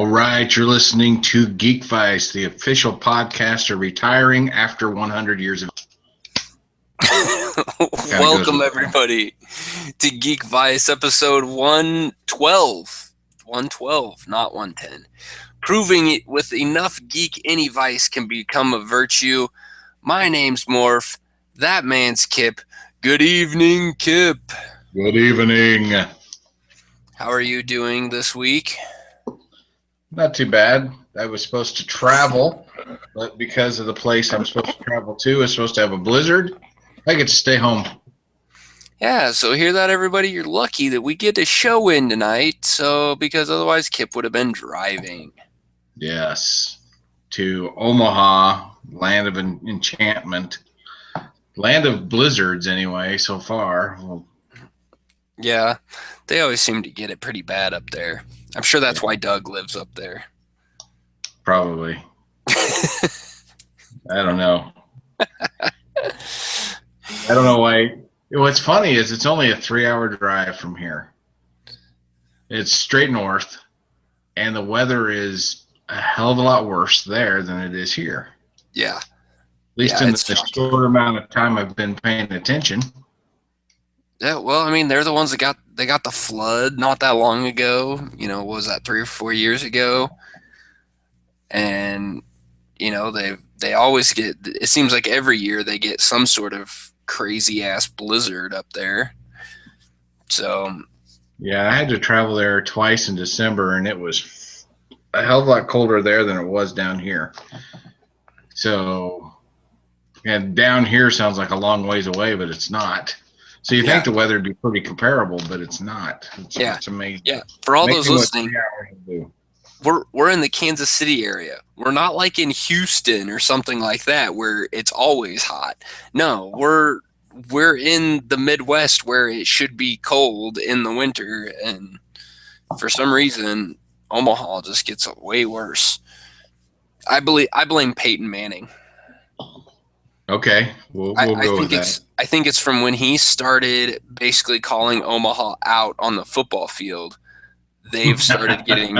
All right, you're listening to Geek Vice, the official podcast of retiring after 100 years of. Welcome, everybody, to Geek Vice, episode 112. 112, not 110. Proving it with enough geek, any vice can become a virtue. My name's Morph. That man's Kip. Good evening, Kip. Good evening. How are you doing this week? Not too bad. I was supposed to travel, but because of the place I'm supposed to travel to is supposed to have a blizzard, I get to stay home. Yeah, so hear that, everybody? You're lucky that we get a show in tonight, because otherwise Kip would have been driving. Yes, to Omaha, land of enchantment, land of blizzards anyway, so far. Yeah, they always seem to get it pretty bad up there. I'm sure that's why Doug lives up there. Probably. I don't know. I don't know why. What's funny is it's only a 3-hour drive from here. It's straight north, and the weather is a hell of a lot worse there than it is here. Yeah. At least in the short amount of time I've been paying attention. Yeah, well, I mean, they're the ones that got the flood not that long ago. What was that, 3 or 4 years ago? And they always get. It seems like every year they get some sort of crazy ass blizzard up there. So. Yeah, I had to travel there twice in December, and it was a hell of a lot colder there than it was down here. So, and down here sounds like a long ways away, but it's not. So you think the weather would be pretty comparable, but it's not. It's amazing. Yeah, for all those listening, we're in the Kansas City area. We're not like in Houston or something like that where it's always hot. No, we're in the Midwest where it should be cold in the winter, and for some reason, Omaha just gets way worse. I blame Peyton Manning. Okay, we'll go with that. I think it's from when he started basically calling Omaha out on the football field. They've started getting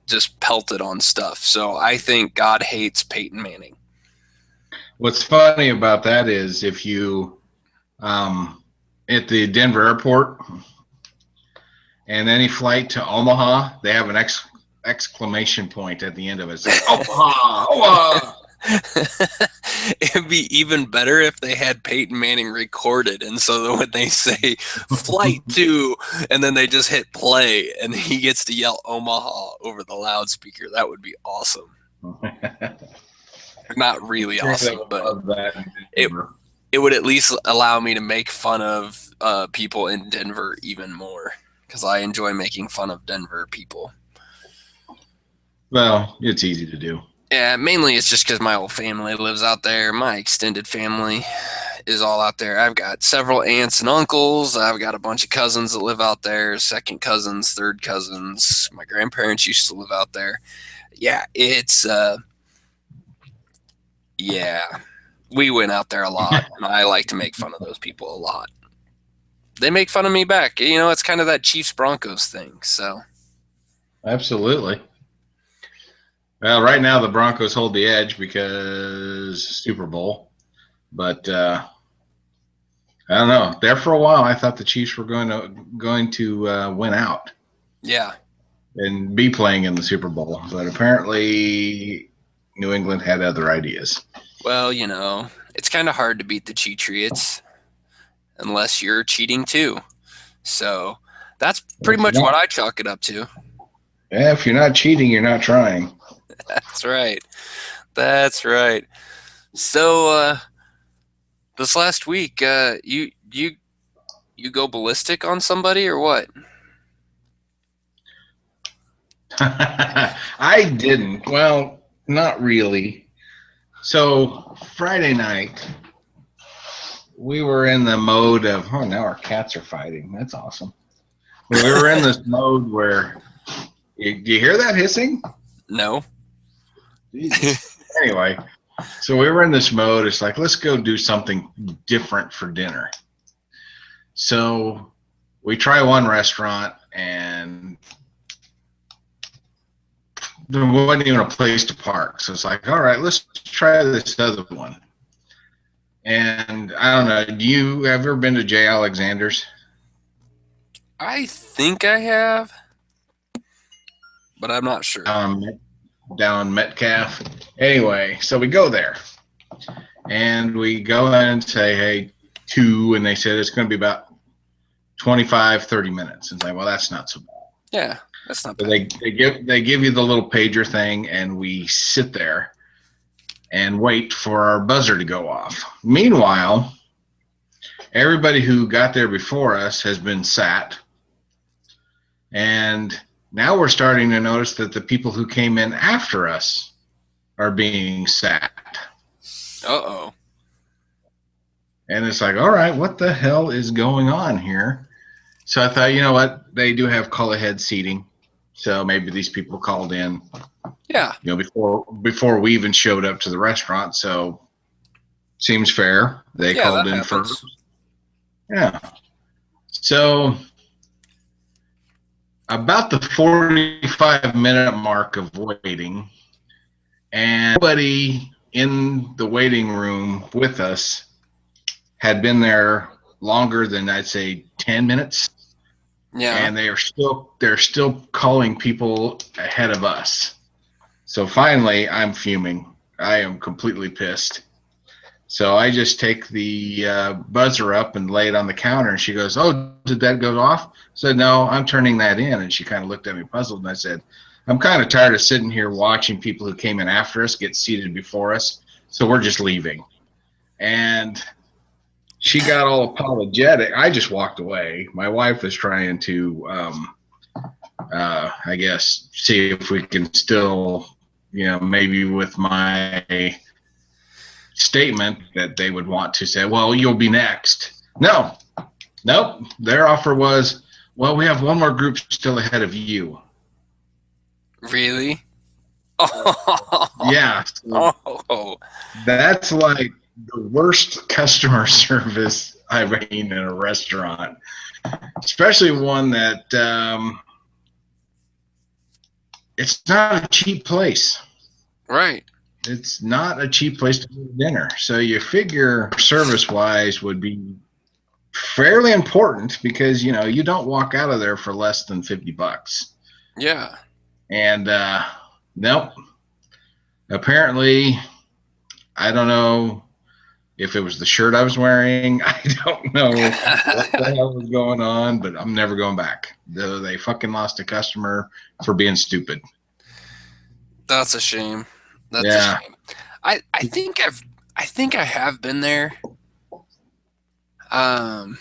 just pelted on stuff. So I think God hates Peyton Manning. What's funny about that is if you at the Denver airport and any flight to Omaha, they have an exclamation point at the end of it. It's like, Omaha, Omaha. It'd be even better if they had Peyton Manning recorded, and so that when they say flight to, and then they just hit play and he gets to yell Omaha over the loudspeaker, that would be awesome. Not really awesome, but it would at least allow me to make fun of people in Denver even more, because I enjoy making fun of Denver people. Well, it's easy to do. Yeah, mainly it's just because my whole family lives out there. My extended family is all out there. I've got several aunts and uncles. I've got a bunch of cousins that live out there, second cousins, third cousins. My grandparents used to live out there. Yeah, it's we went out there a lot, and I like to make fun of those people a lot. They make fun of me back. It's kind of that Chiefs-Broncos thing, so. Absolutely. Well, right now the Broncos hold the edge because Super Bowl, but I don't know. There for a while, I thought the Chiefs were going to win out. Yeah. And be playing in the Super Bowl, but apparently New England had other ideas. Well, it's kind of hard to beat the Cheatriots unless you're cheating too. So that's pretty much what I chalk it up to. Yeah, if you're not cheating, you're not trying. That's right. That's right. So this last week, you go ballistic on somebody or what? I didn't. Well, not really. So Friday night, we were in the mode of, now our cats are fighting. That's awesome. We were in this mode where, do you hear that hissing? No. Anyway, so we were in this mode. It's like, let's go do something different for dinner. So we try one restaurant and there wasn't even a place to park. So it's like, all right, let's try this other one. And I don't know, do you ever been to J. Alexander's? I think I have, but I'm not sure. Down Metcalf. Anyway, so we go there. And we go in and say, hey, 2, and they said it's going to be about 25, 30 minutes. And it's like, well, that's not so bad. Yeah, that's not bad. They give you the little pager thing, and we sit there and wait for our buzzer to go off. Meanwhile, everybody who got there before us has been sat. And now we're starting to notice that the people who came in after us are being sat. Uh-oh. And it's like, all right, what the hell is going on here? So I thought, you know what? They do have call ahead seating. So maybe these people called in. Yeah. You know, before we even showed up to the restaurant. So seems fair. They called in first. Yeah. So about the 45-minute mark of waiting, and nobody in the waiting room with us had been there longer than, I'd say, 10 minutes. Yeah. And they're still calling people ahead of us. So finally, I'm fuming. I am completely pissed. So I just take the buzzer up and lay it on the counter, and she goes, "Oh, did that go off?" I said, "No, I'm turning that in." And she kind of looked at me puzzled, and I said, "I'm kind of tired of sitting here watching people who came in after us get seated before us, so we're just leaving." And she got all apologetic. I just walked away. My wife was trying to, I guess, see if we can still, you know, maybe with my statement that they would want to say, well, you'll be next. Nope. Their offer was, well, we have one more group still ahead of you. Really? Yeah. So that's like the worst customer service I've seen in a restaurant, especially one that it's not a cheap place. Right. It's not a cheap place to go to dinner. So you figure service-wise would be fairly important because, you know, you don't walk out of there for less than $50. Yeah. And nope. Apparently, I don't know if it was the shirt I was wearing. I don't know what the hell was going on, but I'm never going back. They fucking lost a customer for being stupid. That's a shame. That's a shame. I think I have been there. But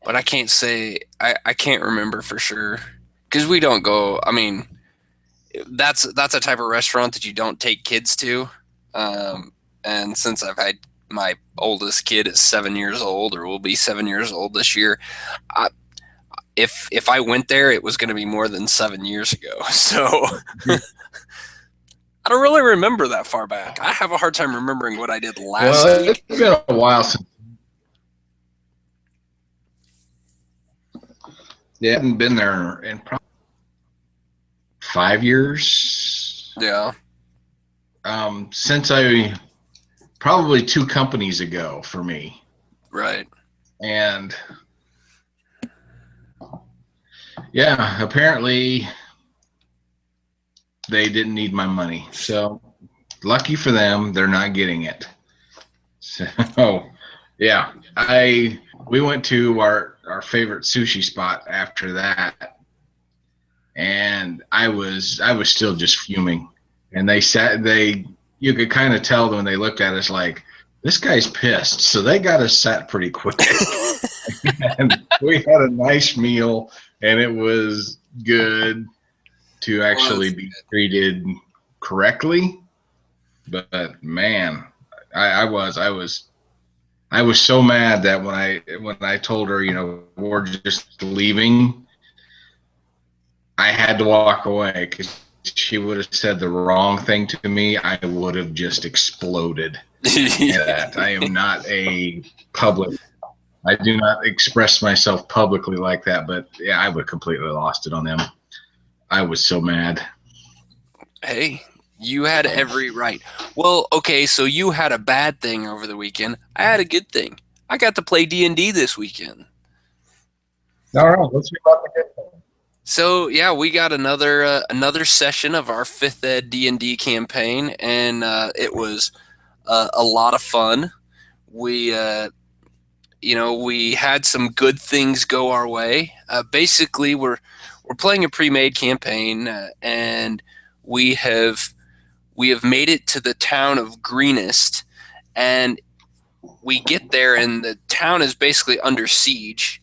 I can't say I can't remember for sure because we don't go. I mean, that's a type of restaurant that you don't take kids to. And since I've had my oldest kid is 7 years old, or will be 7 years old this year, if I went there, it was going to be more than 7 years ago. So. I don't really remember that far back. I have a hard time remembering what I did last week. It's been a while since. Yeah, I haven't been there in probably 5 years. Yeah. Since probably 2 companies ago for me. Right. And yeah, apparently they didn't need my money. So lucky for them, they're not getting it. So yeah, we went to our favorite sushi spot after that, and I was still just fuming. And you could kind of tell when they looked at us like, this guy's pissed. So they got us sat pretty quick. And we had a nice meal, and it was good to actually be treated correctly. But man, I was so mad that when I told her, you know, we're just leaving, I had to walk away because she would have said the wrong thing to me. I would have just exploded. Yeah. I am not a public. I do not express myself publicly like that, but yeah, I would have completely lost it on them. I was so mad. Hey, you had every right. Well, okay, so you had a bad thing over the weekend. I had a good thing. I got to play D&D this weekend. All right, let's hear about the good thing. So yeah, we got another session of our fifth ed D&D campaign, and it was a lot of fun. We we had some good things go our way. Basically, we're playing a pre-made campaign, and we have we have made it to the town of Greenest, and we get there, and the town is basically under siege.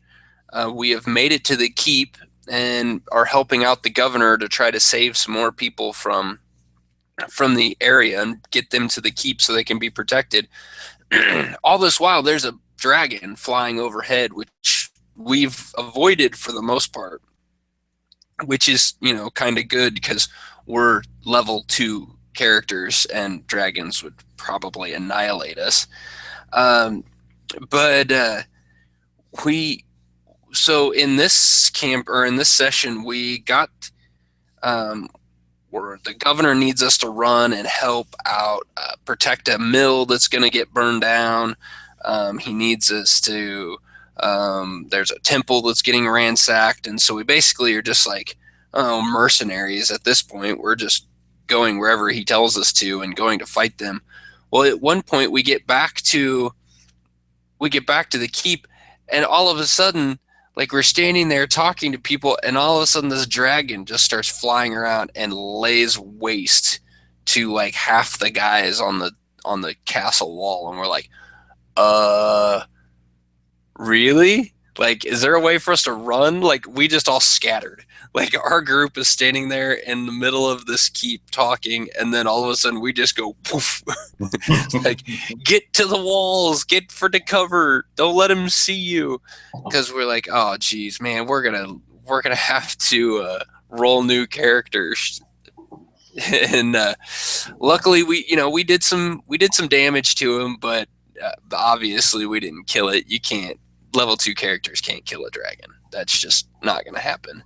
We have made it to the keep and are helping out the governor to try to save some more people from the area and get them to the keep so they can be protected. All this while, there's a dragon flying overhead, which we've avoided for the most part, which is, kind of good because we're level 2 characters and dragons would probably annihilate us. But we so in this camp or in this session we got where the governor needs us to run and help out protect a mill that's going to get burned down. He needs us to there's a temple that's getting ransacked, and so we basically are just like mercenaries at this point. We're just going wherever he tells us to and going to fight them. Well, at one point we get back to the keep, and all of a sudden, like, we're standing there talking to people, and all of a sudden this dragon just starts flying around and lays waste to like half the guys on the castle wall, and we're like, really? Like, is there a way for us to run? Like, we just all scattered. Like, our group is standing there in the middle of this keep talking, and then all of a sudden we just go poof. Like, get to the walls, get for the cover, don't let him see you. Because we're like, oh geez, man, we're gonna have to roll new characters. And luckily we did some damage to him, but obviously we didn't kill it. You can't level 2 characters can't kill a dragon. That's just not going to happen.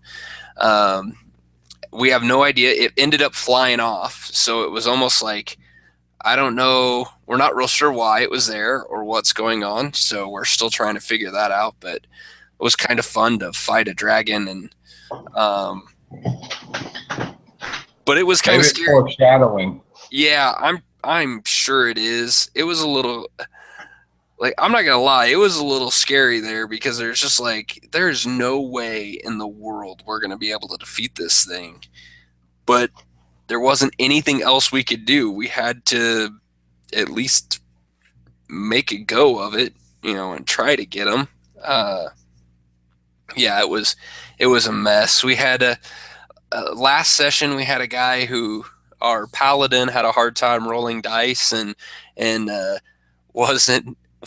We have no idea. It ended up flying off, so it was almost like, I don't know. We're not real sure why it was there or what's going on, so we're still trying to figure that out. But it was kind of fun to fight a dragon, and but it was kind of scary. Foreshadowing. Yeah, I'm sure it is. It was a little, like, I'm not gonna lie, it was a little scary there because there's just like, there's no way in the world we're gonna be able to defeat this thing. But there wasn't anything else we could do. We had to at least make a go of it, and try to get them. Yeah, it was a mess. We had last session we had a guy who, our paladin, had a hard time rolling dice and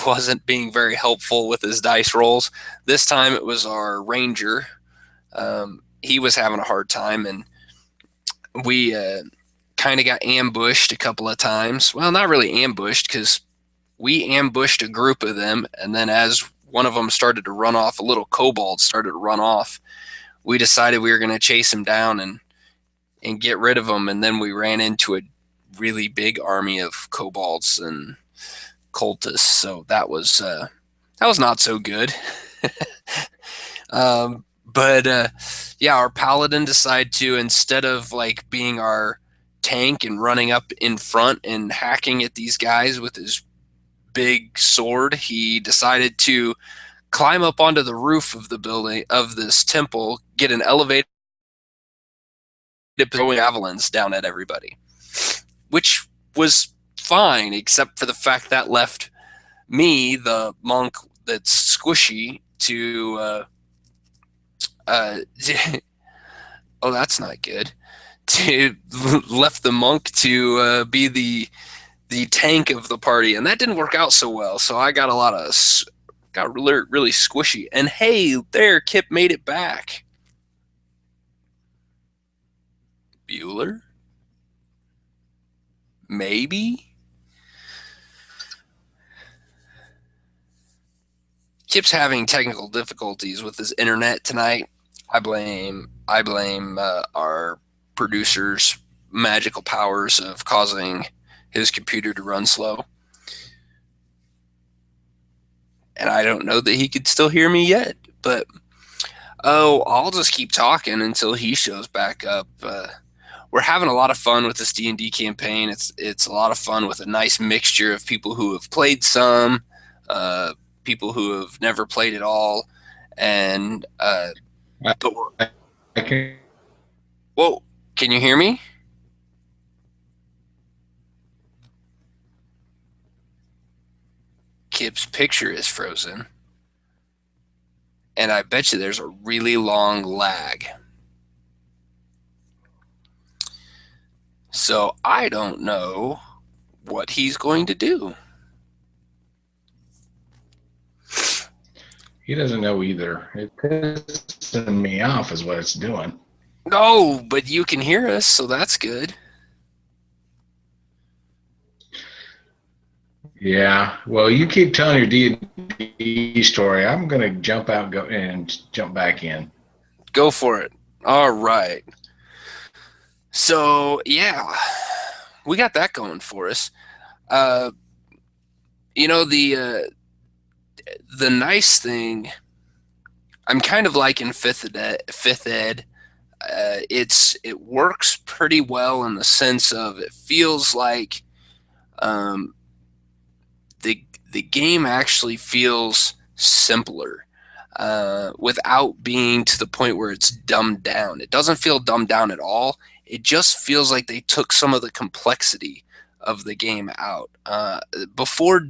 wasn't being very helpful with his dice rolls. This time it was our ranger. He was having a hard time, and we kind of got ambushed a couple of times. Well, not really ambushed, because we ambushed a group of them, and then as one of them started to run off, a little kobold started to run off, we decided we were going to chase him down and get rid of him, and then we ran into a really big army of kobolds and cultists, so that was not so good. But yeah, our paladin decided to, instead of like being our tank and running up in front and hacking at these guys with his big sword, he decided to climb up onto the roof of the building, of this temple, get an elevator, throwing javelins down at everybody, which was fine, except for the fact that left me, the monk that's squishy, to oh, that's not good. To left the monk to be the tank of the party, and that didn't work out so well. So I got really squishy. And hey, there, Kip made it back. Bueller? Maybe? Kip's having technical difficulties with his internet tonight. I blame our producers magical powers of causing his computer to run slow. And I don't know that he could still hear me yet, but I'll just keep talking until he shows back up. We're having a lot of fun with this D&D campaign. It's a lot of fun with a nice mixture of people who have played some, people who have never played at all, and whoa, can you hear me? Kip's picture is frozen, and I bet you there's a really long lag. So I don't know what he's going to do. He doesn't know either. It's pissing me off is what it's doing. No, but you can hear us, so that's good. Yeah. Well, you keep telling your D&D story. I'm going to jump out and jump back in. Go for it. All right. So, yeah, we got that going for us. You know, the nice thing, I'm kind of like in fifth ed. It works pretty well in the sense of it feels like the game actually feels simpler without being to the point where it's dumbed down. It doesn't feel dumbed down at all. It just feels like they took some of the complexity of the game out. Before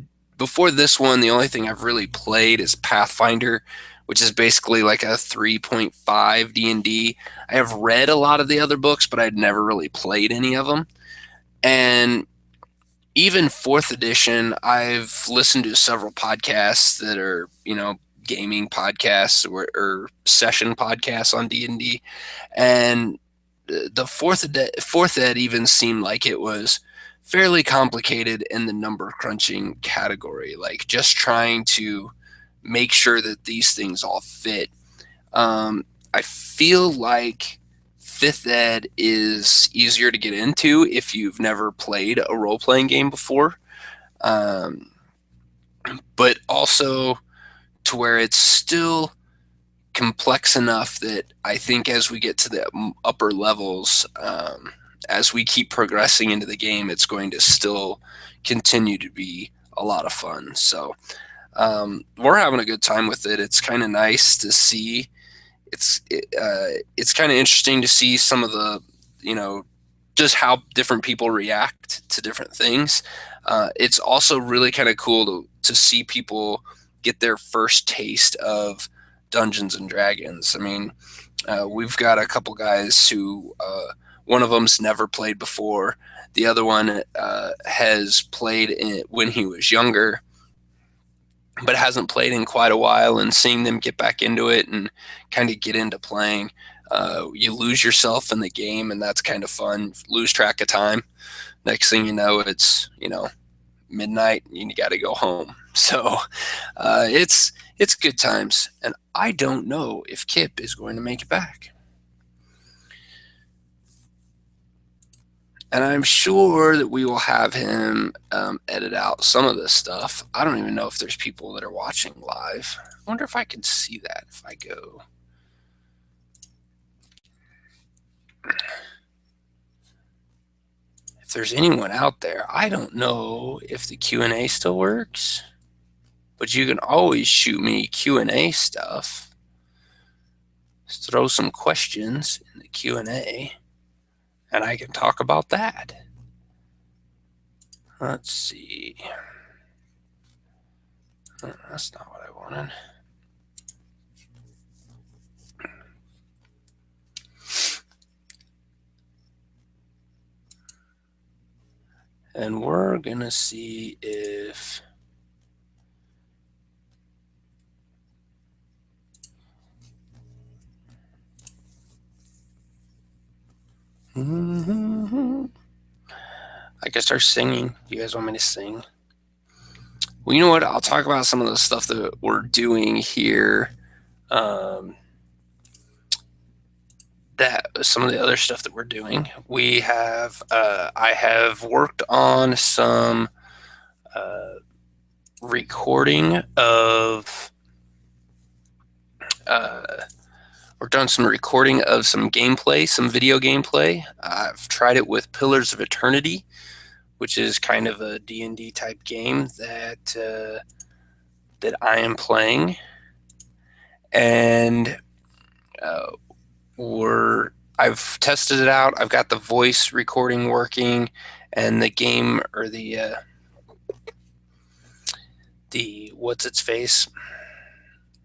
this one, the only thing I've really played is Pathfinder, which is basically like a 3.5 D&D. I have read a lot of the other books, but I'd never really played any of them. And even 4th edition, I've listened to several podcasts that are, gaming podcasts or session podcasts on D&D. And the 4th ed even seemed like it was fairly complicated in the number crunching category, like just trying to make sure that these things all fit. I feel like 5th ed is easier to get into if you've never played a role-playing game before, but also to where it's still complex enough that I think as we get to the upper levels, as we keep progressing into the game, it's going to still continue to be a lot of fun. So we're having a good time with it. It's kind of nice to see. It's kind of interesting to see some of the, just how different people react to different things. It's also really kind of cool to see people get their first taste of Dungeons and Dragons. I mean, we've got a couple guys who, one of them's never played before. The other one has played when he was younger, but hasn't played in quite a while. And seeing them get back into it and kind of get into playing, you lose yourself in the game, and that's kind of fun. Lose track of time. Next thing you know, it's midnight and you got to go home. So it's good times, and I don't know if Kip is going to make it back. And I'm sure that we will have him edit out some of this stuff. I don't even know if there's people that are watching live. I wonder if I can see that if I go. If there's anyone out there, I don't know if the Q&A still works, but you can always shoot me Q&A stuff. Just throw some questions in the Q&A, and I can talk about that. Let's see. That's not what I wanted. And we're going to see if... I can start singing. You guys want me to sing? Well, you know what? I'll talk about some of the stuff that we're doing here that some of the other stuff that we're doing. We have I have worked on some recording of some gameplay, some video gameplay. I've tried it with Pillars of Eternity, which is kind of a D&D type game that I am playing, and I've tested it out. I've got the voice recording working, and the game, or the what's its face,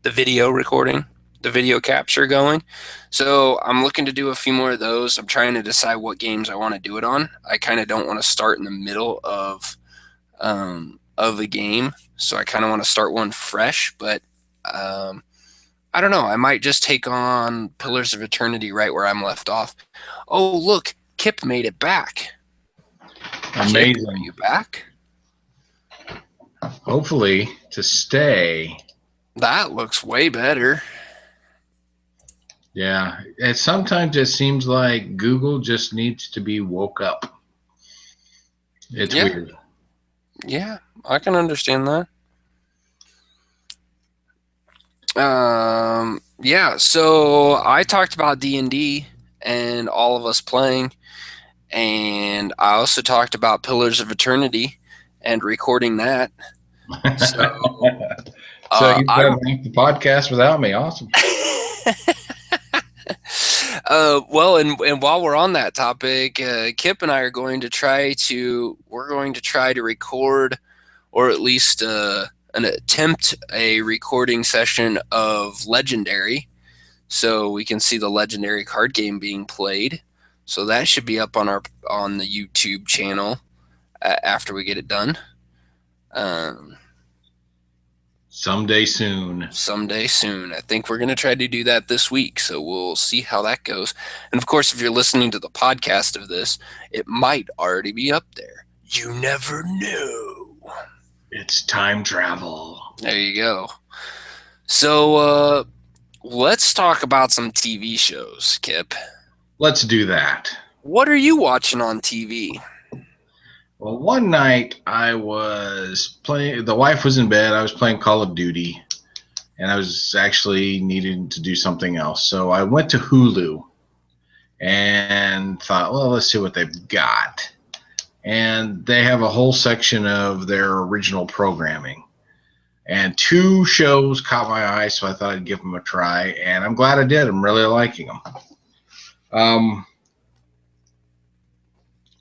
the video recording, the video capture going. So I'm looking to do a few more of those. I'm trying to decide what games I want to do it on. I kind of don't want to start in the middle of a game, so I kind of want to start one fresh. But I don't know. I might just take on Pillars of Eternity right where I'm left off. Oh, look, Kip made it back. Amazing. Kip, are you back? Hopefully to stay. That looks way better. Yeah, sometimes it seems like Google just needs to be woke up. It's weird. Yeah, I can understand that. Yeah, so I talked about D&D and all of us playing, and I also talked about Pillars of Eternity and recording that. So you've done the podcast without me. Awesome. Well, and while we're on that topic, Kip and I are going to try to record, or at least attempt a recording session of Legendary, so we can see the Legendary card game being played. So that should be up on the YouTube channel after we get it done. Someday soon. I think we're going to try to do that this week, so we'll see how that goes. And of course, if you're listening to the podcast of this, it might already be up there. You never know. It's time travel. There you go. So let's talk about some TV shows, Kip. Let's do that. What are you watching on TV? Well, one night I was playing, the wife was in bed, I was playing Call of Duty, and I was actually needing to do something else. So I went to Hulu and thought, well, let's see what they've got. And they have a whole section of their original programming. And 2 shows caught my eye, so I thought I'd give them a try, and I'm glad I did. I'm really liking them.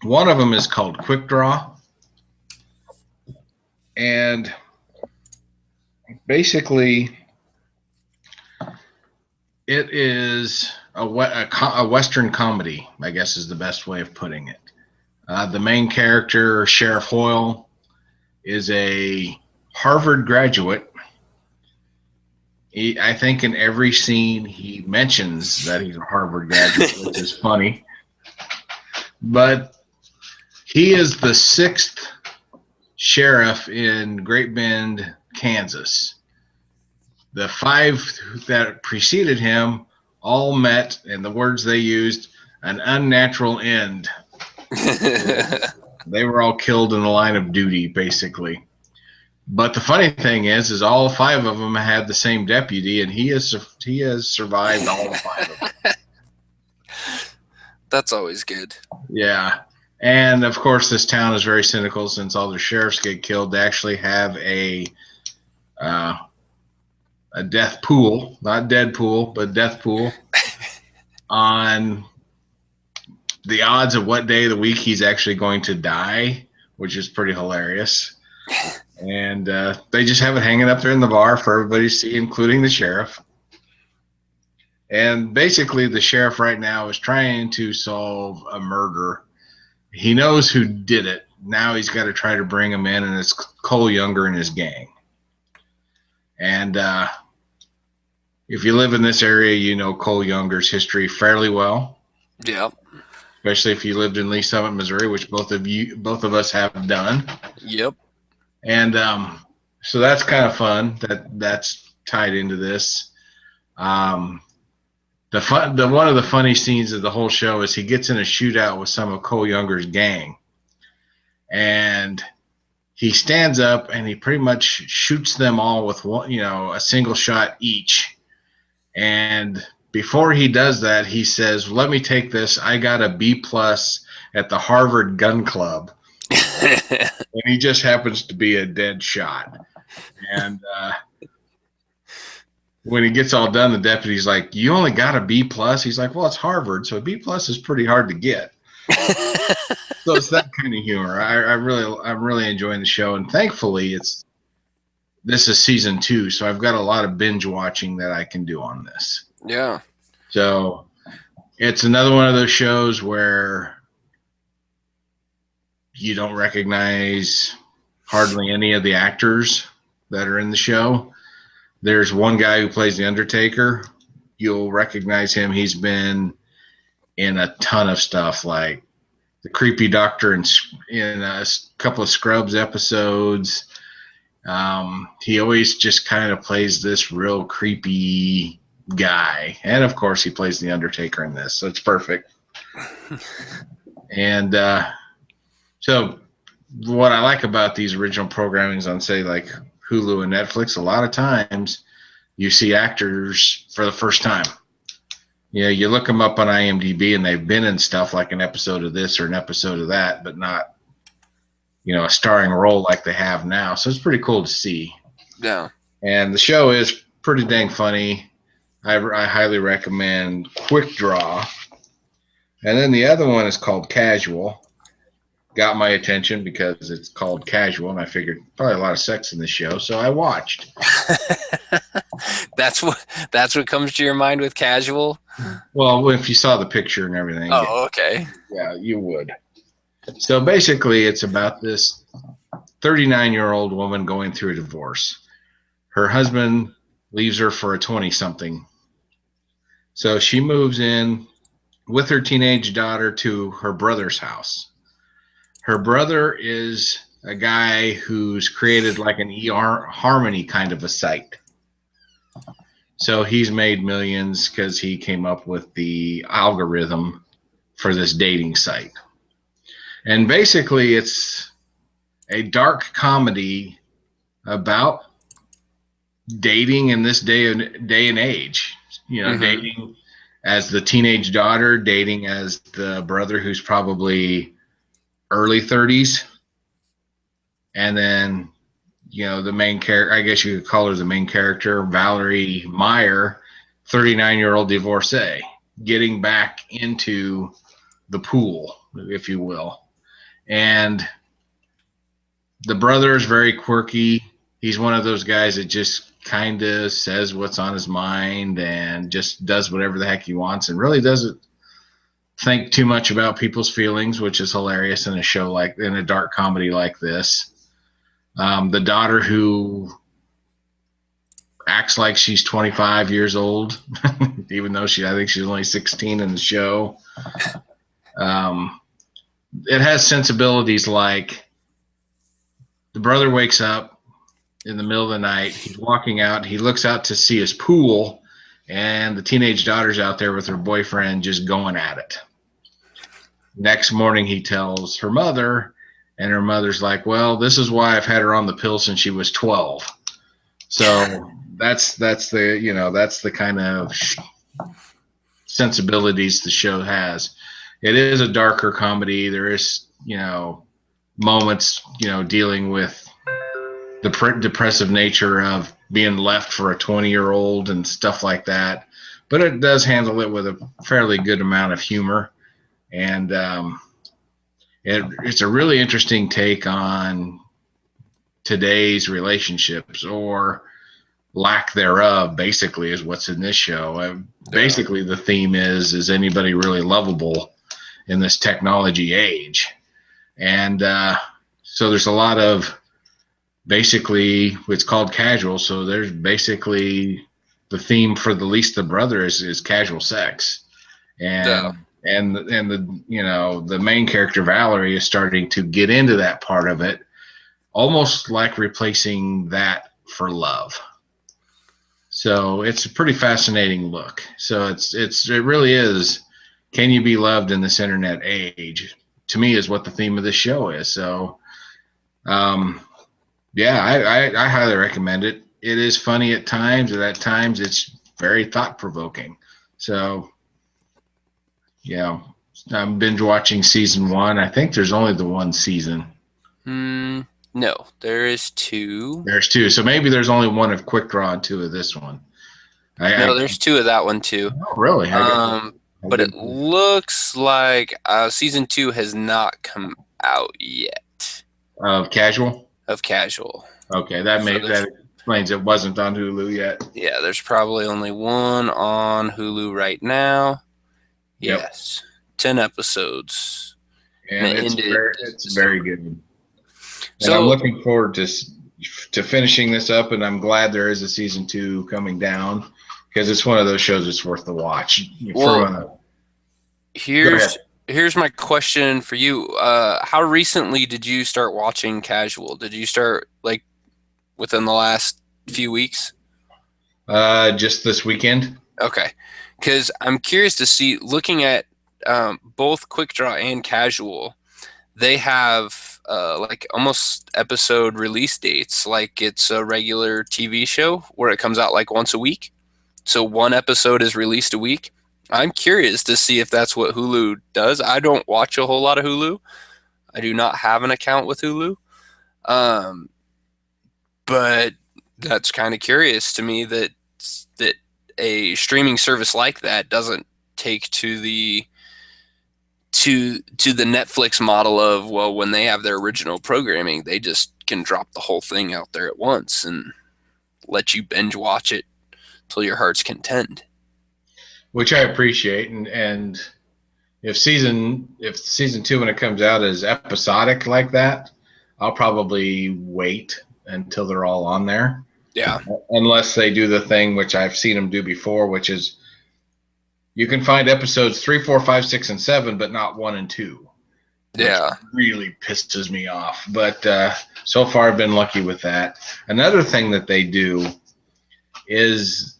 One of them is called Quick Draw, and basically it is a Western comedy, I guess is the best way of putting it. The main character, Sheriff Hoyle, is a Harvard graduate. I think in every scene he mentions that he's a Harvard graduate, which is funny. But he is the 6th sheriff in Great Bend, Kansas. The 5 that preceded him all met, and the words they used, an unnatural end. They were all killed in the line of duty, basically. But the funny thing is all 5 of them had the same deputy, and he has survived all 5 of them. That's always good. Yeah. And of course, this town is very cynical. Since all the sheriffs get killed, they actually have a death pool, not Deadpool, but death pool on the odds of what day of the week he's actually going to die, which is pretty hilarious. And they just have it hanging up there in the bar for everybody to see, including the sheriff. And basically, the sheriff right now is trying to solve a murder. He knows who did it. Now he's got to try to bring him in, and it's Cole Younger and his gang. And if you live in this area, you know Cole Younger's history fairly well. Yeah. Especially if you lived in Lee Summit, Missouri, which both of us have done. Yep. And so that's kind of fun. That's tied into this. one of the funny scenes of the whole show is he gets in a shootout with some of Cole Younger's gang, and he stands up and he pretty much shoots them all with one, a single shot each. And before he does that, he says, "Let me take this. I got a B+ at the Harvard Gun Club." And he just happens to be a dead shot. And when he gets all done, the deputy's like, "You only got a B+?" He's like, "Well, it's Harvard, so a B+ is pretty hard to get." So it's that kind of humor. I'm really enjoying the show, and thankfully, this is season 2, so I've got a lot of binge watching that I can do on this. Yeah. So it's another one of those shows where you don't recognize hardly any of the actors that are in the show. There's one guy who plays the Undertaker. You'll recognize him. He's been in a ton of stuff, like the creepy doctor in a couple of Scrubs episodes. He always just kind of plays this real creepy guy. And of course he plays the Undertaker in this, so it's perfect. And so what I like about these original programmings on, say, like Hulu and Netflix, a lot of times you see actors for the first time. You look them up on IMDb and they've been in stuff like an episode of this or an episode of that, but not, a starring role like they have now. So it's pretty cool to see. Yeah. And the show is pretty dang funny. I highly recommend Quick Draw. And then the other one is called Casual. Got my attention because it's called Casual, and I figured probably a lot of sex in this show, so I watched. That's what comes to your mind with Casual? Well, if you saw the picture and everything. Oh, okay. Yeah, you would. So basically, it's about this 39-year-old woman going through a divorce. Her husband leaves her for a 20-something. So she moves in with her teenage daughter to her brother's house. Her brother is a guy who's created like an eHarmony kind of a site. So he's made millions because he came up with the algorithm for this dating site. And basically it's a dark comedy about dating in this day and age. Dating as the teenage daughter, dating as the brother who's probably early 30s, and then the main character, I guess you could call her the main character, Valerie Meyer, 39-year-old divorcee, getting back into the pool, if you will. And the brother is very quirky. He's one of those guys that just kind of says what's on his mind and just does whatever the heck he wants and really doesn't think too much about people's feelings, which is hilarious in a dark comedy like this. The daughter, who acts like she's 25 years old, even though I think she's only 16 in the show. It has sensibilities like the brother wakes up in the middle of the night. He's walking out. He looks out to see his pool, and the teenage daughter's out there with her boyfriend just going at it. Next morning, he tells her mother, and her mother's like, "Well, this is why I've had her on the pill since she was 12." So that's the kind of sensibilities the show has. It is a darker comedy. There is, moments, dealing with the depressive nature of being left for a 20-year-old and stuff like that. But it does handle it with a fairly good amount of humor. And it's a really interesting take on today's relationships, or lack thereof, basically, is what's in this show. Basically, the theme is anybody really lovable in this technology age? And so there's a lot of, basically, it's called Casual. So there's basically the theme for the least the brother is casual sex. And the main character, Valerie, is starting to get into that part of it, almost like replacing that for love. So it's a pretty fascinating look. So it really is. Can you be loved in this internet age? To me, is what the theme of this show is. So, yeah, I highly recommend it. It is funny at times, and at times it's very thought provoking. So, yeah, I'm binge watching season 1. I think there's only the one season. No, there is 2. There's 2, so maybe there's only one of Quick Draw and 2 of this one. No, there's 2 of that one too. Oh, really? But it looks like season 2 has not come out yet. Of Casual? Of Casual. Okay, that explains it wasn't on Hulu yet. Yeah, there's probably only one on Hulu right now. Yep. Yes, 10 episodes. And it's very good. And so I'm looking forward to finishing this up, and I'm glad there is a season 2 coming down, because it's one of those shows that's worth the watch. Well, here's my question for you. How recently did you start watching Casual? Did you start like within the last few weeks? Just this weekend. Okay, because I'm curious to see, looking at both Quick Draw and Casual, they have like almost episode release dates, like it's a regular TV show where it comes out like once a week. So one episode is released a week. I'm curious to see if that's what Hulu does. I don't watch a whole lot of Hulu. I do not have an account with Hulu. But that's kind of curious to me that a streaming service like that doesn't take to the Netflix model of, well, when they have their original programming, they just can drop the whole thing out there at once and let you binge watch it till your heart's content. Which I appreciate, and if season 2 when it comes out is episodic like that, I'll probably wait until they're all on there. Yeah. Unless they do the thing which I've seen them do before, which is you can find episodes 3, 4, 5, 6, and 7, but not 1 and 2. Yeah. Really pisses me off. But so far I've been lucky with that. Another thing that they do is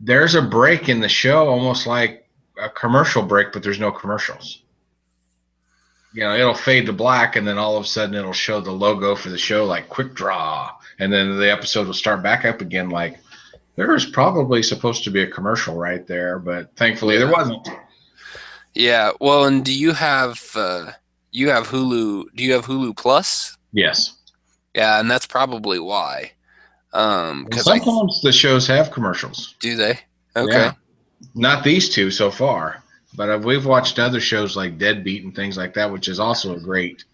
there's a break in the show, almost like a commercial break, but there's no commercials. You know, it'll fade to black, and then all of a sudden it'll show the logo for the show, like Quick Draw, and then the episode will start back up again. Like, there was probably supposed to be a commercial right there, but thankfully there wasn't. Yeah. Well, and do you have Hulu? Do you have Hulu Plus? Yes. Yeah, and that's probably why. Because sometimes the shows have commercials. Do they? Okay. Yeah. Not these 2 so far, but we've watched other shows like Deadbeat and things like that, which is also a great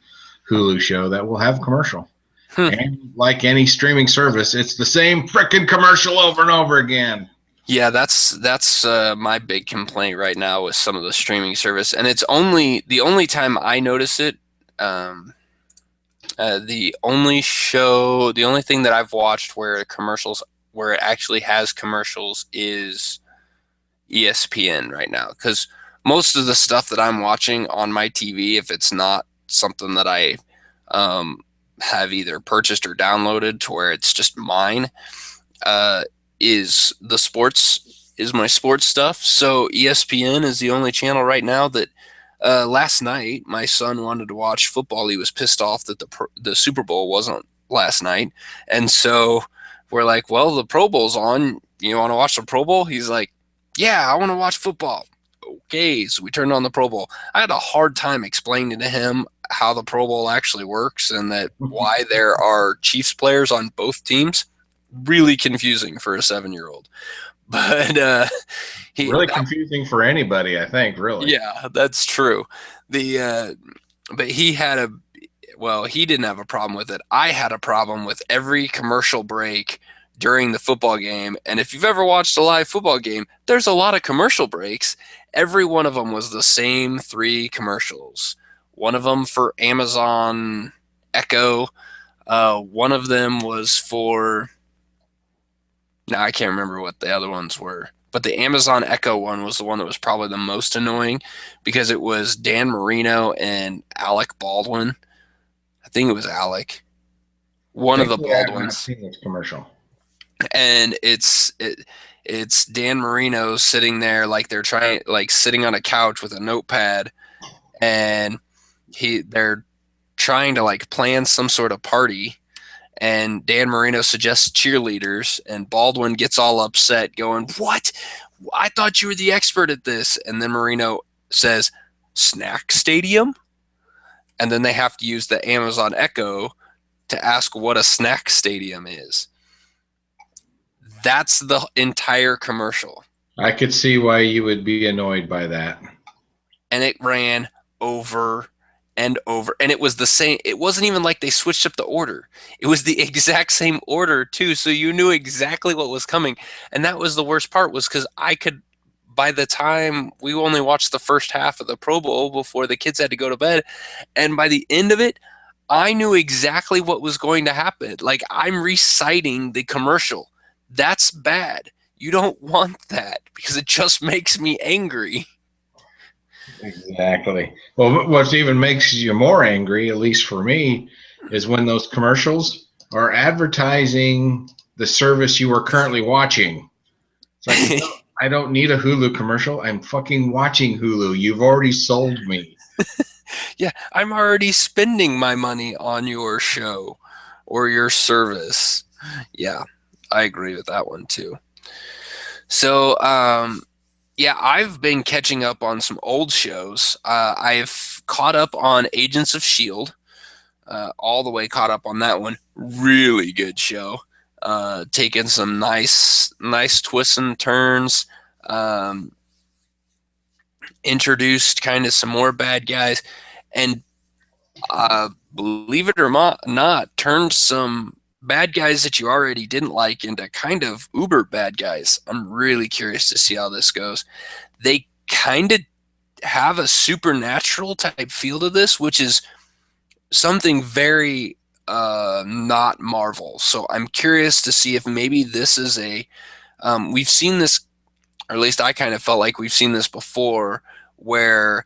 Hulu show that will have a commercial. And like any streaming service, it's the same frickin' commercial over and over again. Yeah, that's my big complaint right now with some of the streaming service, and it's the only time I notice it. The only thing that I've watched where it actually has commercials is ESPN right now, because most of the stuff that I'm watching on my TV, if it's not something that I have either purchased or downloaded to where it's just mine, is my sports stuff. So ESPN is the only channel right now that last night my son wanted to watch football. He was pissed off that the Super Bowl wasn't last night, and so we're like, well, the Pro Bowl's on. You want to watch the Pro Bowl? He's like, yeah, I want to watch football. Okay, so we turned on the Pro Bowl. I had a hard time explaining to him how the Pro Bowl actually works and that why there are Chiefs players on both teams. Really confusing for a 7-year-old. But really confusing for anybody, I think, really. Yeah, that's true. But he didn't have a problem with it. I had a problem with every commercial break during the football game. And if you've ever watched a live football game, there's a lot of commercial breaks. Every one of them was the same 3 commercials. One of them for Amazon Echo. One of them was for... Now I can't remember what the other ones were. But the Amazon Echo one was the one that was probably the most annoying because it was Dan Marino and Alec Baldwin. I think it was Alec. One of the Baldwins. I've seen this commercial. and it's Dan Marino sitting there like they're trying, like sitting on a couch with a notepad, and they're trying to like plan some sort of party, and Dan Marino suggests cheerleaders, and Baldwin gets all upset going, "What? I thought you were the expert at this." And then Marino says, "Snack stadium?" And then they have to use the Amazon Echo to ask what a snack stadium is. That's the entire commercial. I could see why you would be annoyed by that. And it ran over and over. And it was the same. It wasn't even like they switched up the order. It was the exact same order, too. So you knew exactly what was coming. And that was the worst part, was because I could, by the time we only watched the first half of the Pro Bowl before the kids had to go to bed. And by the end of it, I knew exactly what was going to happen. Like, I'm reciting the commercial. That's bad. You don't want that because it just makes me angry. Exactly. Well, what even makes you more angry, at least for me, is when those commercials are advertising the service you are currently watching. It's like, I don't need a Hulu commercial. I'm fucking watching Hulu. You've already sold me. Yeah, I'm already spending my money on your show or your service. Yeah, I agree with that one too. So, yeah, I've been catching up on some old shows. I've caught up on Agents of S.H.I.E.L.D., all the way caught up on that one. Really good show. Taking some nice twists and turns. Introduced kind of some more bad guys, and believe it or not, turned some bad guys that you already didn't like into kind of uber bad guys. I'm really curious to see how this goes. They kind of have a supernatural type feel to this, which is something very not Marvel. So I'm curious to see if maybe this is a we've seen this, or at least I kind of felt like we've seen this before, where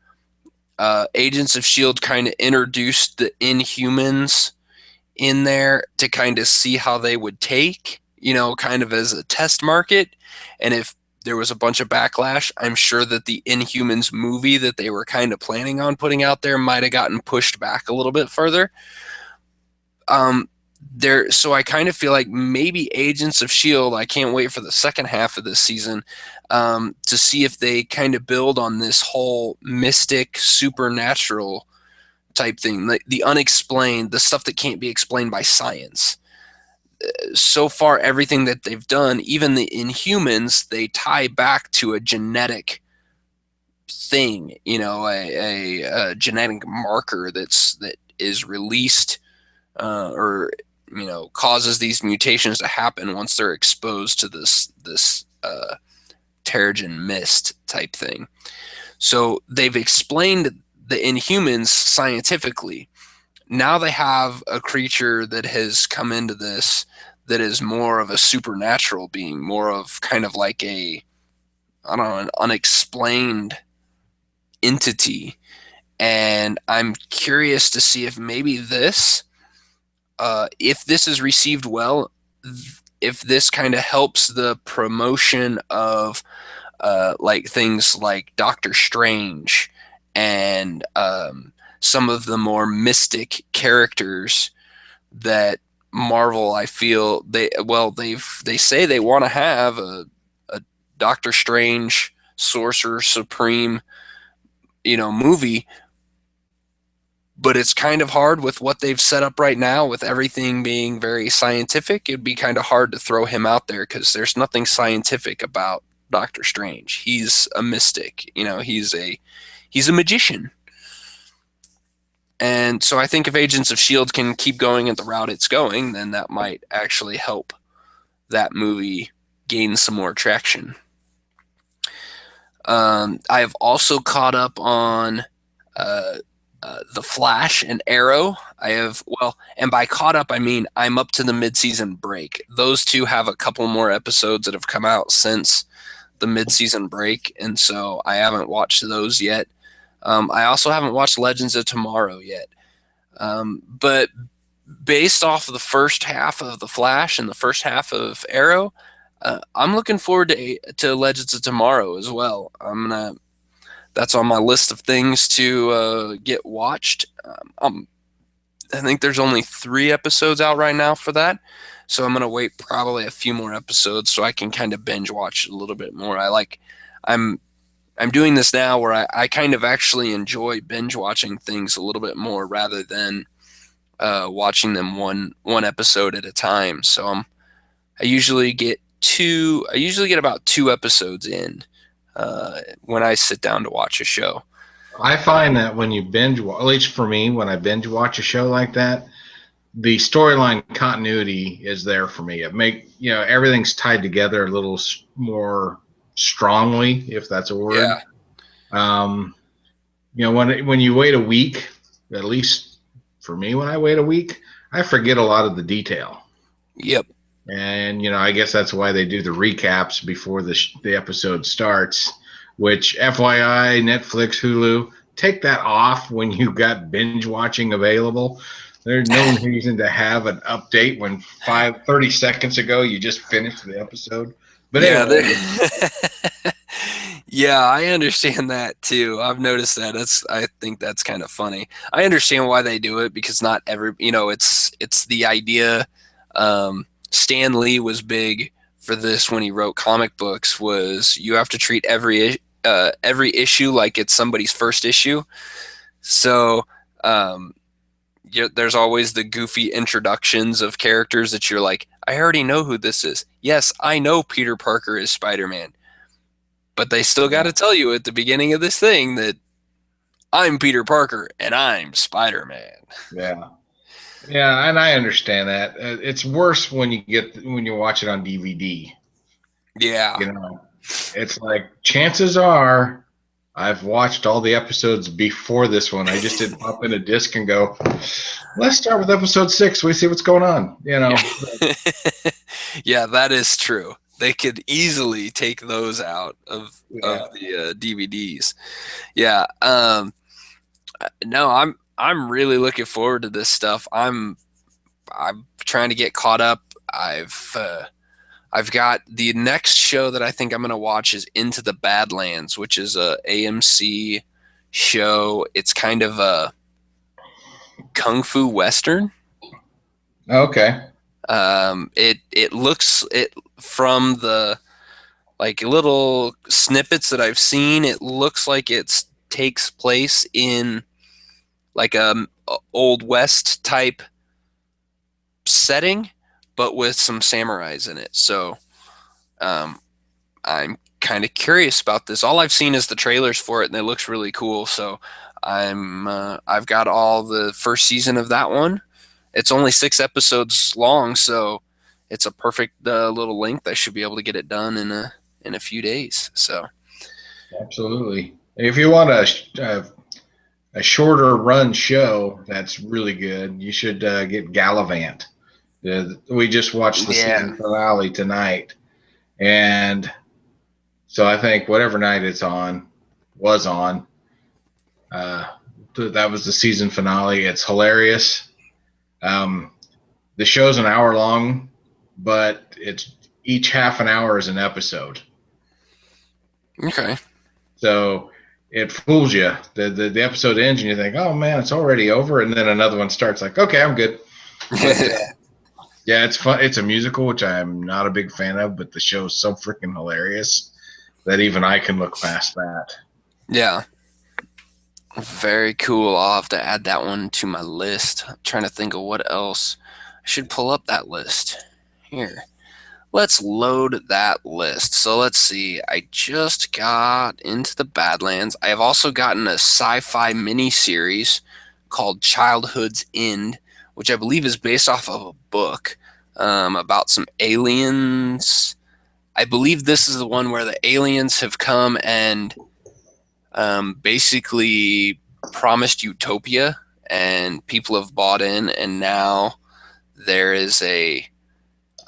Agents of S.H.I.E.L.D. kind of introduced the Inhumans in there to kind of see how they would take, kind of as a test market. And if there was a bunch of backlash, I'm sure that the Inhumans movie that they were kind of planning on putting out there might have gotten pushed back a little bit further. So I kind of feel like maybe Agents of S.H.I.E.L.D., I can't wait for the second half of this season to see if they kind of build on this whole mystic, supernatural type thing, the unexplained, the stuff that can't be explained by science. So far, everything that they've done, even the Inhumans, they tie back to a genetic thing, a genetic marker that is released or causes these mutations to happen once they're exposed to this Terrigen mist type thing. So they've explained the Inhumans scientifically. Now they have a creature that has come into this that is more of a supernatural being, more of kind of like an unexplained entity. And I'm curious to see if maybe this, if this is received well, if this kind of helps the promotion of like things like Doctor Strange and some of the more mystic characters that Marvel, I feel they say they want to have a Doctor Strange Sorcerer Supreme movie, but it's kind of hard with what they've set up right now with everything being very scientific. It'd be kind of hard to throw him out there because there's nothing scientific about Doctor Strange. He's a mystic, he's a magician. And so I think if Agents of S.H.I.E.L.D. can keep going at the route it's going, then that might actually help that movie gain some more traction. I have also caught up on The Flash and Arrow. And by caught up, I mean I'm up to the mid-season break. Those two have a couple more episodes that have come out since the mid-season break, and so I haven't watched those yet. I also haven't watched Legends of Tomorrow yet. But based off of the first half of The Flash and the first half of Arrow, I'm looking forward to Legends of Tomorrow as well. That's on my list of things to get watched. I think there's only 3 episodes out right now for that, so I'm gonna wait probably a few more episodes so I can kind of binge watch it a little bit more. I'm I'm doing this now where I kind of actually enjoy binge watching things a little bit more rather than watching them one episode at a time. So I usually get about 2 episodes in when I sit down to watch a show. I find that when you binge, at least for me, when I binge watch a show like that, the storyline continuity is there for me. Everything's tied together a little more strongly, if that's a word. Yeah. When you wait a week, at least for me, when I wait a week, I forget a lot of the detail. Yep. And I guess that's why they do the recaps before the episode starts. Which, FYI, Netflix, Hulu, take that off when you've got binge watching available. There's no reason to have an update when 30 seconds ago you just finished the episode. But yeah, anyway. Yeah, I understand that too. I've noticed that. I think that's kind of funny. I understand why they do it because not every, it's the idea. Stan Lee was big for this when he wrote comic books. Was you have to treat every issue like it's somebody's first issue. So there's always the goofy introductions of characters that you're like, I already know who this is. Yes, I know Peter Parker is Spider-Man. But they still got to tell you at the beginning of this thing that I'm Peter Parker and I'm Spider-Man. Yeah. Yeah, and I understand that. It's worse when you watch it on DVD. Yeah. It's like, chances are I've watched all the episodes before this one. I just didn't pop in a disc and go, let's start with episode 6. We see what's going on. Yeah, that is true. They could easily take those out of the DVDs. Yeah. No, I'm really looking forward to this stuff. I'm trying to get caught up. I've got the next show that I think I'm going to watch is Into the Badlands, which is a AMC show. It's kind of a kung fu western. Okay. It looks from the little snippets that I've seen, it looks like it takes place in like a old west type setting, but with some samurais in it. So I'm kind of curious about this. All I've seen is the trailers for it, and it looks really cool. So I've got all the first season of that one. It's only 6 episodes long, so it's a perfect little length. I should be able to get it done in a few days. So, absolutely. If you want a shorter run show that's really good, you should get Gallivant. We just watched the season finale tonight, and so I think whatever night it's on was on. That was the season finale. It's hilarious. The show's an hour long, but it's each half an hour is an episode. Okay. So it fools you. The episode ends and you think, oh man, it's already over, and then another one starts. Like, okay, I'm good. Yeah, it's fun. It's a musical, which I'm not a big fan of, but the show is so freaking hilarious that even I can look past that. Yeah. Very cool. I'll have to add that one to my list. I'm trying to think of what else. I should pull up that list. Here. Let's load that list. So let's see. I just got Into the Badlands. I have also gotten a sci-fi miniseries called Childhood's End, which I believe is based off of a book about some aliens. I believe this is the one where the aliens have come and basically promised utopia, and people have bought in, and now there is a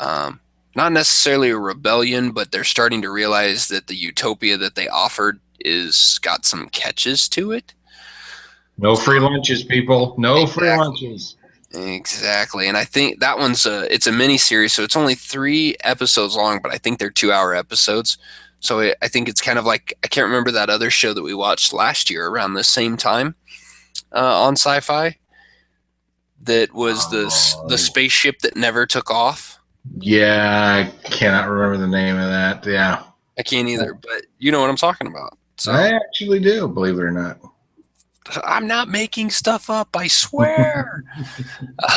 not necessarily a rebellion, but they're starting to realize that the utopia that they offered is got some catches to it. No free lunches, people. No free lunches. Exactly, and I think that one's it's a mini series, so it's only 3 episodes long, but I think they're 2-hour episodes. So I think it's kind of like, I can't remember that other show that we watched last year around the same time on Sci-Fi, that was the Oh, spaceship that never took off. yeah, I cannot remember the name of that. Yeah, I can't either, but you know what I'm talking about. So I actually do, believe it or not. I'm not making stuff up, I swear.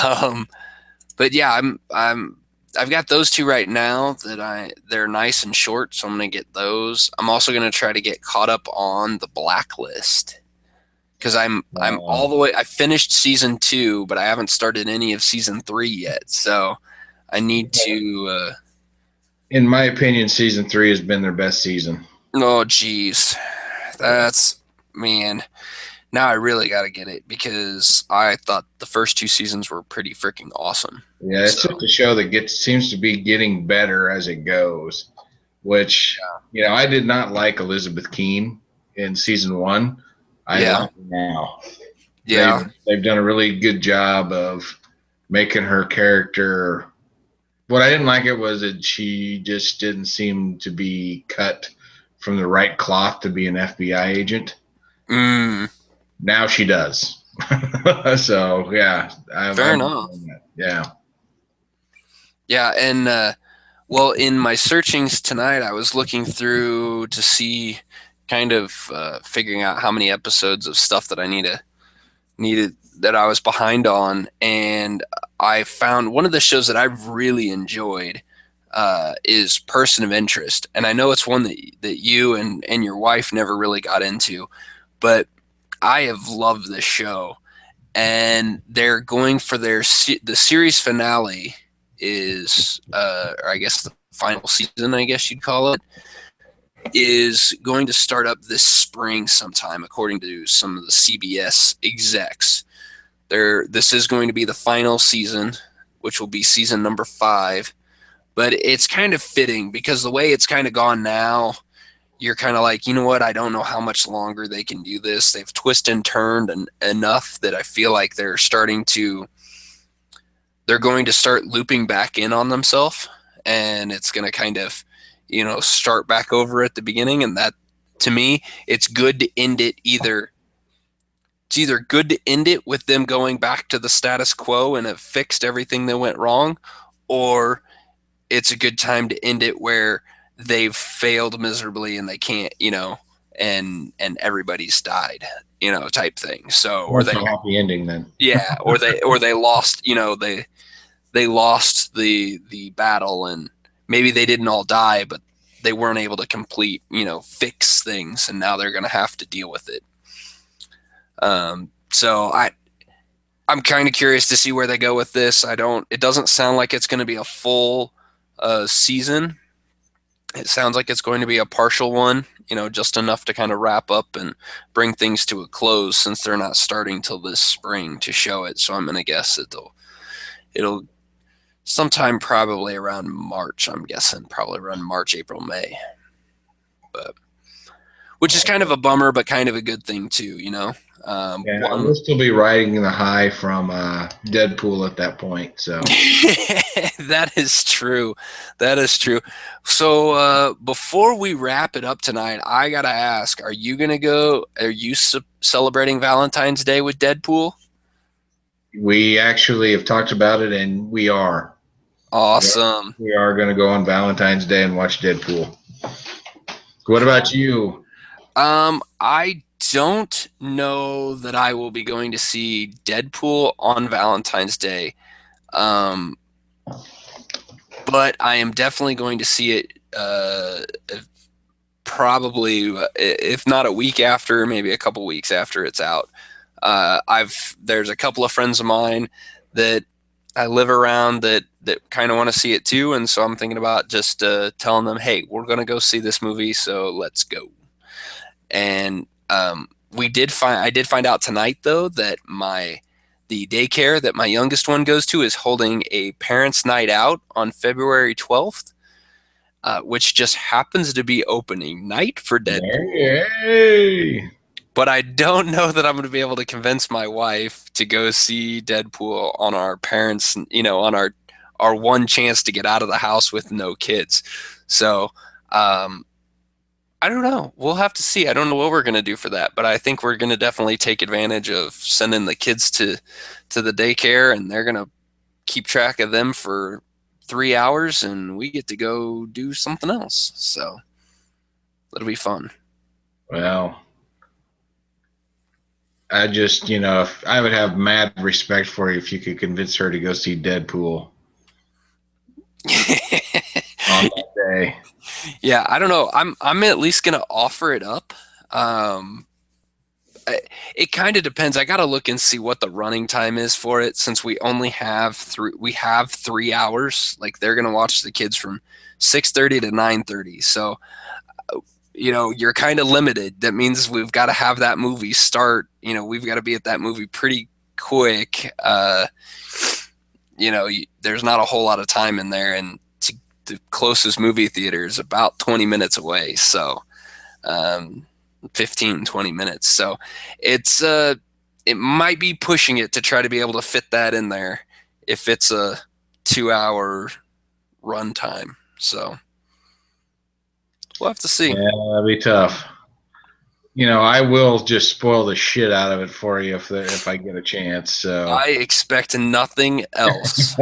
um, but yeah, I've got those two right now they're nice and short, so I'm gonna get those. I'm also gonna try to get caught up on the Blacklist because I'm all the way. I finished season 2, but I haven't started any of season 3 yet. So I need to. In my opinion, season 3 has been their best season. Oh, geez, that's man. Now I really got to get it because I thought the first 2 seasons were pretty freaking awesome. Yeah, it's So just a show that seems to be getting better as it goes. Which I did not like Elizabeth Keen in season 1. I yeah, like her now. yeah. They've done a really good job of making her character. What I didn't like it was that she just didn't seem to be cut from the right cloth to be an FBI agent. Mm, Now she does. So yeah, fair enough. Yeah. Yeah, and well, in my searchings tonight, I was looking through to see, kind of figuring out how many episodes of stuff that I needed that I was behind on, and I found one of the shows that I've really enjoyed is Person of Interest, and I know it's one that you and your wife never really got into, but I have loved this show, and they're going for the series finale is, or I guess the final season, I guess you'd call it, is going to start up this spring sometime, according to some of the CBS execs. This is going to be the final season, which will be season number 5. But it's kind of fitting because the way it's kind of gone now, you're kind of like, you know what? I don't know how much longer they can do this. They've twisted and turned enough that I feel like they're going to start looping back in on themselves, and it's going to kind of, start back over at the beginning. And that, to me, it's good to end it it's either good to end it with them going back to the status quo and have fixed everything that went wrong, or it's a good time to end it where they've failed miserably and they can't, and everybody's died, type thing. So, or What's they, a happy ending then? yeah, or they lost, they lost the battle, and maybe they didn't all die, but they weren't able to complete, fix things, and now they're going to have to deal with it. So I'm kind of curious to see where they go with this. It doesn't sound like it's going to be a full season. It sounds like it's going to be a partial one, just enough to kind of wrap up and bring things to a close, since they're not starting till this spring to show it. So I'm going to guess it'll sometime probably around March. I'm guessing probably around March, April, May. But which is kind of a bummer, but kind of a good thing too, Yeah, we'll still be riding the high from Deadpool at that point. So that is true. That is true. So before we wrap it up tonight, I gotta ask: Are you gonna go? Are you celebrating Valentine's Day with Deadpool? we actually have talked about it, and we are. Awesome. We are going to go on Valentine's Day and watch Deadpool. What about you? I don't know that I will be going to see Deadpool on Valentine's Day. But I am definitely going to see it probably, if not a week after, maybe a couple weeks after it's out. There's a couple of friends of mine that I live around that kind of want to see it too, and so I'm thinking about just telling them, hey, we're going to go see this movie, so let's go. And I did find out tonight, though, that the daycare that my youngest one goes to is holding a parents' night out on February 12th, which just happens to be opening night for Deadpool. Hey. but I don't know that I'm going to be able to convince my wife to go see Deadpool on our parents, on our one chance to get out of the house with no kids. So, um, I don't know. We'll have to see. I don't know what we're going to do for that, but I think we're going to definitely take advantage of sending the kids to the daycare, and they're going to keep track of them for 3 hours, and we get to go do something else. So it'll be fun. Well, I just, if I would have mad respect for you if you could convince her to go see Deadpool on that day. Yeah, I don't know. I'm at least gonna offer it up. Um, it kind of depends. I gotta look and see what the running time is for it, since we have 3 hours. Like they're gonna watch the kids from 6:30 to 9:30. So you're kind of limited. That means we've got to have that movie start. We've got to be at that movie pretty quick. There's not a whole lot of time in there, and the closest movie theater is about 20 minutes away. So, 15, 20 minutes. So it might be pushing it to try to be able to fit that in there if it's a 2 hour run time. So we'll have to see. Yeah, that'd be tough. I will just spoil the shit out of it for you if I get a chance. So I expect nothing else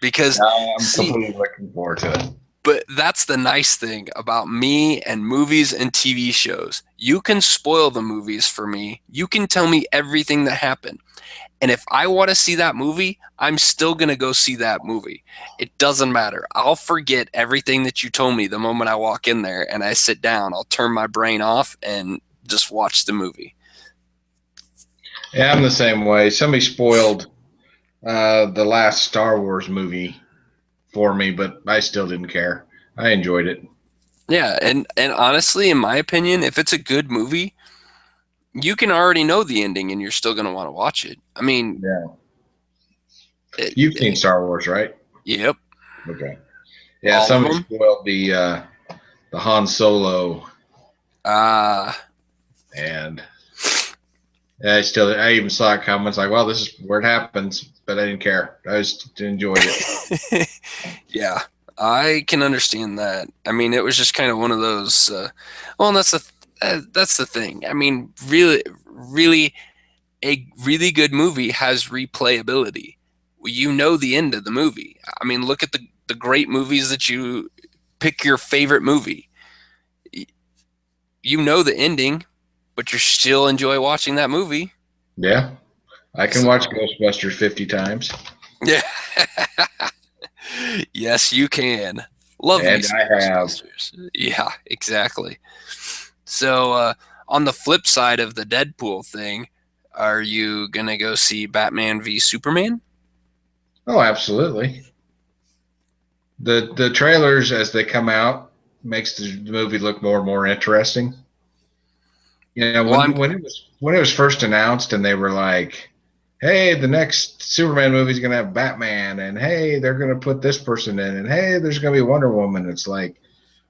because I'm completely looking forward to it. But that's the nice thing about me and movies and TV shows. You can spoil the movies for me. You can tell me everything that happened. And if I want to see that movie, I'm still going to go see that movie. It doesn't matter. I'll forget everything that you told me the moment I walk in there and I sit down. I'll turn my brain off and just watch the movie. Yeah, I'm the same way. Somebody spoiled the last Star Wars movie for me, but I still didn't care. I enjoyed it. Yeah, and honestly, in my opinion, if it's a good movie, you can already know the ending and you're still going to want to watch it. I mean, yeah. You've seen Star Wars, right? Yep. Okay. Yeah, All somebody spoiled the Han Solo. And I even saw comments like, well, this is where it happens, but I didn't care. I just enjoyed it. Yeah, I can understand that. I mean, it was just kind of one of those, well, and that's the thing. I mean, really, really, a really good movie has replayability. You know the end of the movie. I mean, look at the great movies that you pick your favorite movie. You know the ending, but you still enjoy watching that movie. Yeah. I can watch Ghostbusters 50 times. Yeah. Yes, you can. Love and me I have. Yeah, exactly. So, on the flip side of the Deadpool thing, are you going to go see Batman v Superman? Oh, absolutely. The trailers as they come out makes the movie look more and more interesting. When it was first announced and they were like, hey, the next Superman movie is going to have Batman, and hey, they're going to put this person in, and hey, there's going to be Wonder Woman. It's like,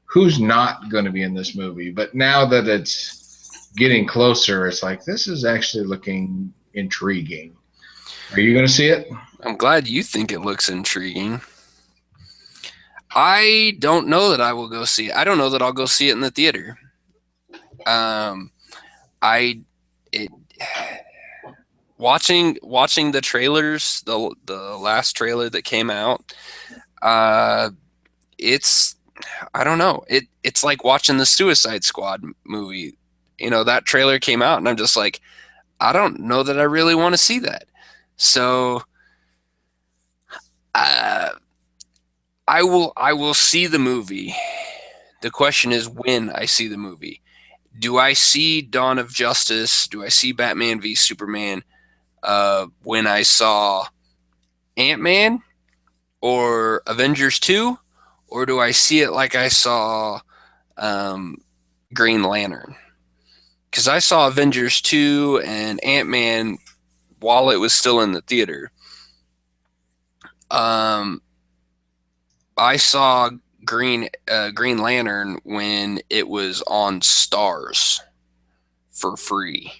who's not going to be in this movie? But now that it's getting closer, it's like, this is actually looking intriguing. Are you going to see it? I'm glad you think it looks intriguing. I don't know that I will go see it. I don't know that I'll go see it in the theater. Watching the trailers, the last trailer that came out, it's, I don't know. It's like watching the Suicide Squad movie. That trailer came out and I'm just like, I don't know that I really want to see that. So I will see the movie. The question is when I see the movie. Do I see Dawn of Justice? Do I see Batman v Superman when I saw Ant-Man or Avengers 2? Or do I see it like I saw Green Lantern? Because I saw Avengers 2 and Ant-Man while it was still in the theater. I saw Green Lantern when it was on Stars. for free.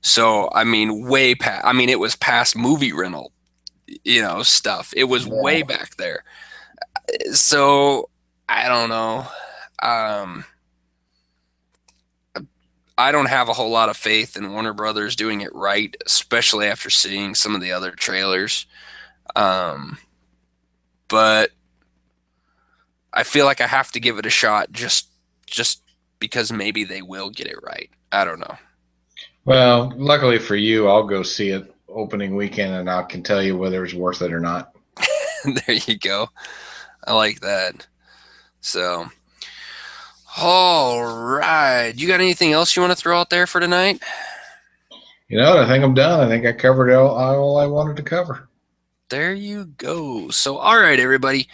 So, I mean, way past, I mean, it was past movie rental, stuff. It was way back there. So, I don't know. I don't have a whole lot of faith in Warner Brothers doing it right, especially after seeing some of the other trailers. But I feel like I have to give it a shot just because maybe they will get it right. I don't know. Well, luckily for you, I'll go see it opening weekend, and I can tell you whether it's worth it or not. There you go. I like that. So, all right. You got anything else you want to throw out there for tonight? I think I'm done. I think I covered all I wanted to cover. There you go. So, all right, everybody.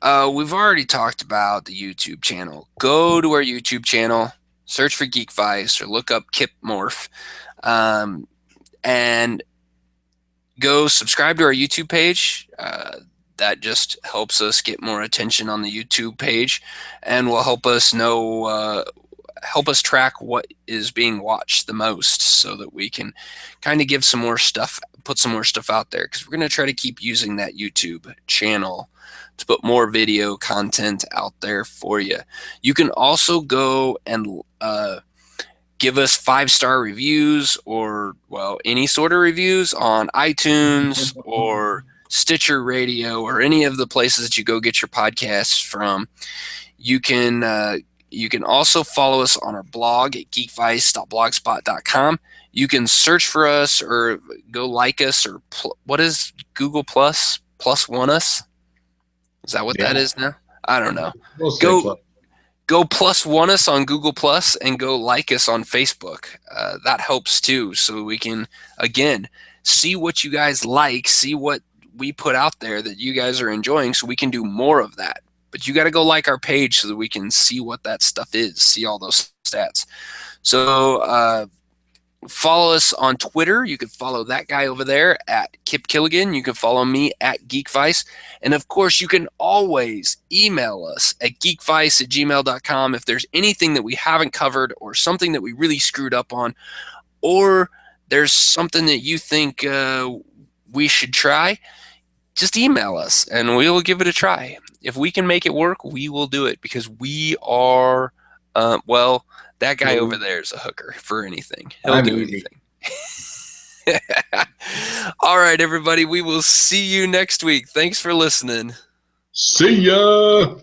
We've already talked about the YouTube channel. Go to our YouTube channel, search for Geek Vice, or look up Kip Morph, and go subscribe to our YouTube page. That just helps us get more attention on the YouTube page, and will help us know, help us track what is being watched the most, so that we can kind of give some more stuff, put some more stuff out there, because we're going to try to keep using that YouTube channel to put more video content out there for you. You can also go and give us 5-star reviews, or, well, any sort of reviews on iTunes or Stitcher Radio, or any of the places that you go get your podcasts from. You can also follow us on our blog at geekvice.blogspot.com. You can search for us, or go like us, or what is Google Plus one us? Is that what that is now? I don't know. We'll Go plus one us on Google Plus, and go like us on Facebook. That helps too, so we can, again, see what you guys like, see what we put out there that you guys are enjoying, so we can do more of that. But you got to go like our page so that we can see what that stuff is, see all those stats. So follow us on Twitter. You can follow that guy over there at Kip Killigan. You can follow me at GeekVice. And of course, you can always email us at geekvice@gmail.com if there's anything that we haven't covered, or something that we really screwed up on, or there's something that you think we should try. Just email us and we will give it a try. If we can make it work, we will do it, because we are, well, that guy over there is a hooker for anything. He'll do anything. All right, everybody. We will see you next week. Thanks for listening. See ya.